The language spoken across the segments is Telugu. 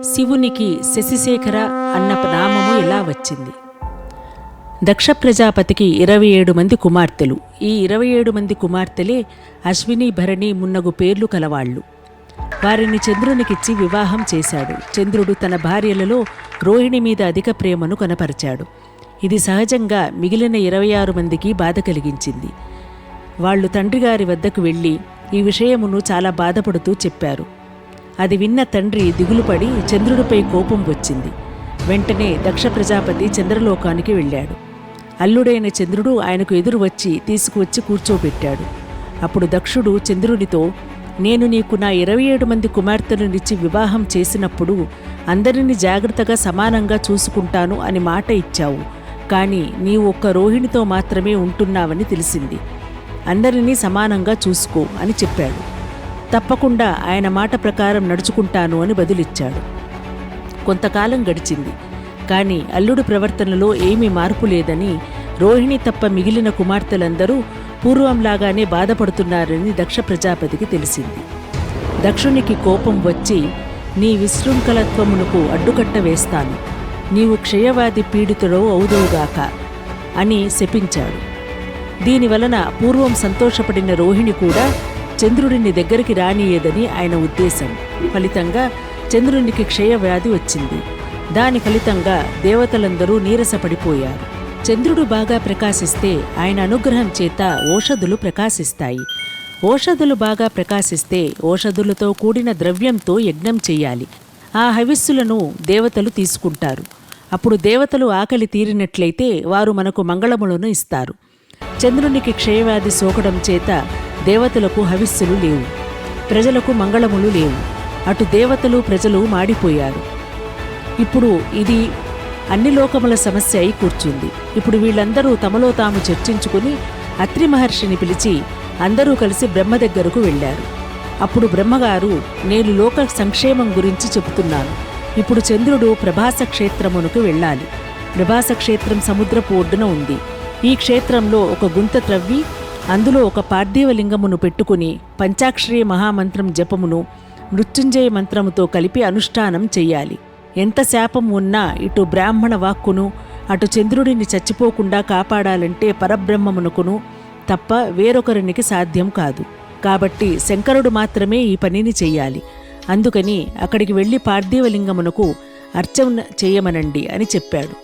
శివునికి శశిశేఖర అన్న నామము ఎలా వచ్చింది? దక్ష ప్రజాపతికి 27 మంది కుమార్తెలు. ఈ 27 మంది కుమార్తెలే అశ్విని, భరణి మున్నగు పేర్లు కలవాళ్లు. వారిని చంద్రునికిచ్చి వివాహం చేశాడు. చంద్రుడు తన భార్యలలో రోహిణి మీద అధిక ప్రేమను కనపరిచాడు. ఇది సహజంగా మిగిలిన 26 మందికి బాధ కలిగించింది. వాళ్లు తండ్రిగారి వద్దకు వెళ్లి ఈ విషయమును చాలా బాధపడుతూ చెప్పారు. అది విన్న తండ్రి దిగులుపడి చంద్రుడిపై కోపం వచ్చింది. వెంటనే దక్ష ప్రజాపతి చంద్రలోకానికి వెళ్ళాడు. అల్లుడైన చంద్రుడు ఆయనకు ఎదురు వచ్చి తీసుకువచ్చి కూర్చోబెట్టాడు. అప్పుడు దక్షుడు చంద్రునితో, నేను నీకు నా 27 మంది కుమార్తెలనిచ్చి వివాహం చేసినప్పుడు అందరినీ జాగ్రత్తగా సమానంగా చూసుకుంటాను అని మాట ఇచ్చావు. కానీ నీవు ఒక్క రోహిణితో మాత్రమే ఉంటున్నావని తెలిసింది. అందరినీ సమానంగా చూసుకో అని చెప్పాడు. తప్పకుండా ఆయన మాట ప్రకారం నడుచుకుంటాను అని బదులిచ్చాడు. కొంతకాలం గడిచింది. కానీ అల్లుడు ప్రవర్తనలో ఏమీ మార్పు లేదని, రోహిణి తప్ప మిగిలిన కుమార్తెలందరూ పూర్వంలాగానే బాధపడుతున్నారని దక్ష ప్రజాపతికి తెలిసింది. దక్షునికి కోపం వచ్చి, నీ విశృంఖలత్వమునకు అడ్డుకట్ట వేస్తాను, నీవు క్షయవాది పీడితుడో అవుదువుగాక అని శపించాడు. దీనివలన పూర్వం సంతోషపడిన రోహిణి కూడా చంద్రుడిని దగ్గరికి రానియేదని ఆయన ఉద్దేశం. ఫలితంగా చంద్రునికి క్షయవ్యాధి వచ్చింది. దాని ఫలితంగా దేవతలందరూ నీరసపడిపోయారు. చంద్రుడు బాగా ప్రకాశిస్తే ఆయన అనుగ్రహం చేత ఓషధులు ప్రకాశిస్తాయి. ఓషధులు బాగా ప్రకాశిస్తే ఓషధులతో కూడిన ద్రవ్యంతో యజ్ఞం చెయ్యాలి. ఆ హవిస్సులను దేవతలు తీసుకుంటారు. అప్పుడు దేవతలు ఆకలి తీరినట్లయితే వారు మనకు మంగళములను ఇస్తారు. చంద్రునికి క్షయవ్యాధి సోకడం చేత దేవతలకు హవిస్సులు లేవు, ప్రజలకు మంగళములు లేవు. అటు దేవతలు ప్రజలు మాడిపోయారు. ఇప్పుడు ఇది అన్ని లోకముల సమస్య అయి కూర్చుంది. ఇప్పుడు వీళ్ళందరూ తమలో తాము చర్చించుకుని అత్రి మహర్షిని పిలిచి అందరూ కలిసి బ్రహ్మ దగ్గరకు వెళ్ళారు. అప్పుడు బ్రహ్మగారు, నేను లోక సంక్షేమం గురించి చెబుతున్నాను. ఇప్పుడు చంద్రుడు ప్రభాస క్షేత్రమునకు వెళ్ళాలి. ప్రభాస క్షేత్రం సముద్రపు ఒడ్డున ఉంది. ఈ క్షేత్రంలో ఒక గుంత త్రవ్వి అందులో ఒక పార్థివలింగమును పెట్టుకుని పంచాక్షరీ మహామంత్రం జపమును మృత్యుంజయ మంత్రముతో కలిపి అనుష్ఠానం చెయ్యాలి. ఎంత శాపం ఉన్నా ఇటు బ్రాహ్మణ వాక్కును అటు చంద్రుడిని చచ్చిపోకుండా కాపాడాలంటే పరబ్రహ్మమునకును తప్ప వేరొకరికి సాధ్యం కాదు. కాబట్టి శంకరుడు మాత్రమే ఈ పనిని చెయ్యాలి. అందుకని అక్కడికి వెళ్లి పార్థివలింగమునకు అర్చన చేయమనండి అని చెప్పాడు.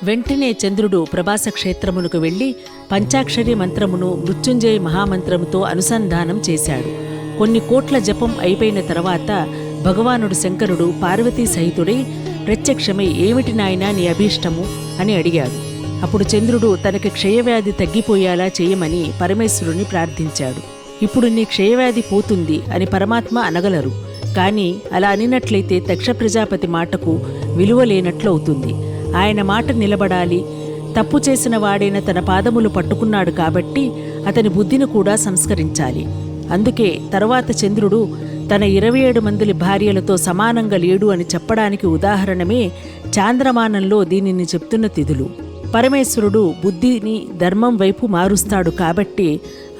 వెంటనే చంద్రుడు ప్రభాస క్షేత్రమునకు వెళ్లి పంచాక్షరి మంత్రమును మృత్యుంజయ మహామంత్రముతో అనుసంధానం చేశాడు. కొన్ని కోట్ల జపం అయిపోయిన తర్వాత భగవానుడు శంకరుడు పార్వతీ సహితుడై ప్రత్యక్షమై, ఏమిటి నాయనా నీ అభీష్టము అని అడిగాడు. అప్పుడు చంద్రుడు తనకి క్షయవ్యాధి తగ్గిపోయేలా చేయమని పరమేశ్వరుని ప్రార్థించాడు. ఇప్పుడు నీ క్షయవ్యాధి పోతుంది అని పరమాత్మ అనగలరు. కానీ అలా అనినట్లయితే దక్ష ప్రజాపతి మాటకు విలువ లేనట్లవుతుంది. ఆయన మాట నిలబడాలి. తప్పు చేసిన వాడైన తన పాదములు పట్టుకున్నాడు కాబట్టి అతని బుద్ధిని కూడా సంస్కరించాలి. అందుకే తరువాత చంద్రుడు తన 27 మంది భార్యలతో సమానంగా లేడు అని చెప్పడానికి ఉదాహరణమే చాంద్రమానంలో దీనిని చెప్తున్న తిథులు. పరమేశ్వరుడు బుద్ధిని ధర్మం వైపు మారుస్తాడు కాబట్టి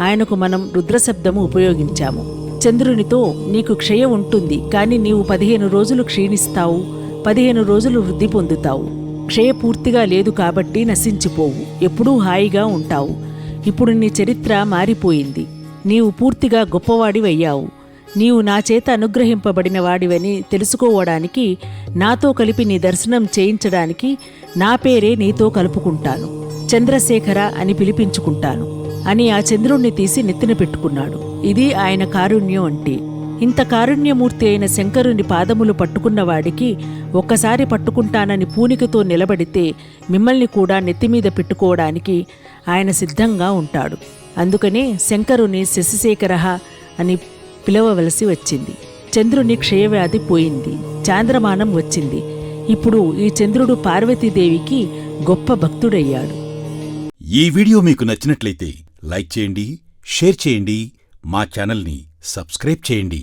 ఆయనకు మనం రుద్రశబ్దము ఉపయోగించాము. చంద్రునితో, నీకు క్షయం ఉంటుంది, కానీ నీవు 15 రోజులు క్షీణిస్తావు, 15 రోజులు వృద్ధి పొందుతావు. క్షయ పూర్తిగా లేదు కాబట్టి నశించిపోవు, ఎప్పుడూ హాయిగా ఉంటావు. ఇప్పుడు నీ చరిత్ర మారిపోయింది. నీవు పూర్తిగా గొప్పవాడివయ్యావు. నీవు నా చేత అనుగ్రహింపబడిన వాడివని తెలుసుకోవడానికి, నాతో కలిపి నీ దర్శనం చేయించడానికి నా పేరే నీతో కలుపుకుంటాను, చంద్రశేఖర అని పిలిపించుకుంటాను అని ఆ చంద్రుణ్ణి తీసి నెత్తిన పెట్టుకున్నాడు. ఇది ఆయన కారుణ్యం అంటే. ఇంత కారుణ్యమూర్తి అయిన శంకరుని పాదములు పట్టుకున్నవాడికి ఒక్కసారి పట్టుకుంటానని పూనికతో నిలబడితే మిమ్మల్ని కూడా నెత్తిమీద పెట్టుకోవడానికి ఆయన సిద్ధంగా ఉంటాడు. అందుకనే శంకరుని శశిశేఖర అని పిలవవలసి వచ్చింది. చంద్రుని క్షయవ్యాధి పోయింది, చాంద్రమానం వచ్చింది. ఇప్పుడు ఈ చంద్రుడు పార్వతీదేవికి గొప్ప భక్తుడయ్యాడు. ఈ వీడియో మీకు నచ్చినట్లయితే లైక్ చేయండి, షేర్ చేయండి, మా ఛానల్ని సబ్స్క్రైబ్ చేయండి.